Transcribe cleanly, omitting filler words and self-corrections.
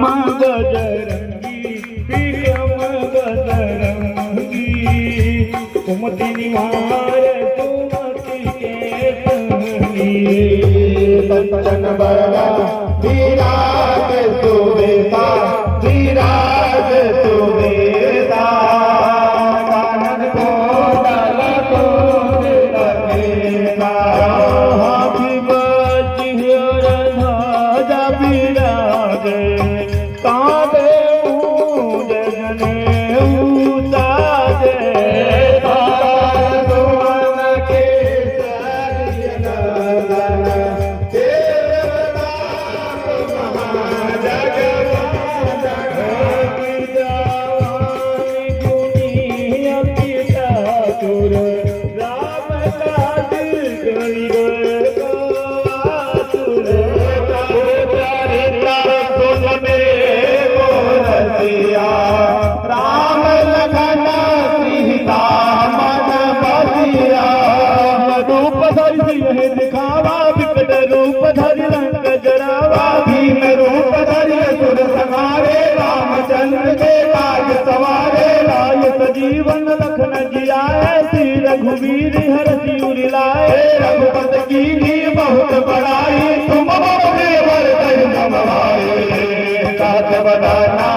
बजरंगी विक्रम बजरंगी कुमति निवार सुमति के संगी कंचन बरन विराज सुबेसा विराज सुबेसा कानन कोमल कोमलकेसा हाथी बजिर ध्वजा विराजे कांधे ऊंच जनेऊ साजे सुमन के सरियनंदन राम लखन सीता मन बसिया रूप धरि यह दिखावा विकट रूप धरि रंग जरावा भीम रूप धरि असुर संहारे रामचंद्र के काज सवारे लाय सजीवन लखन जियाए श्री रघुवीर हर सिर लाए रघुपत की बहुत बड़ाई तुम देवर समाए साथ बदाना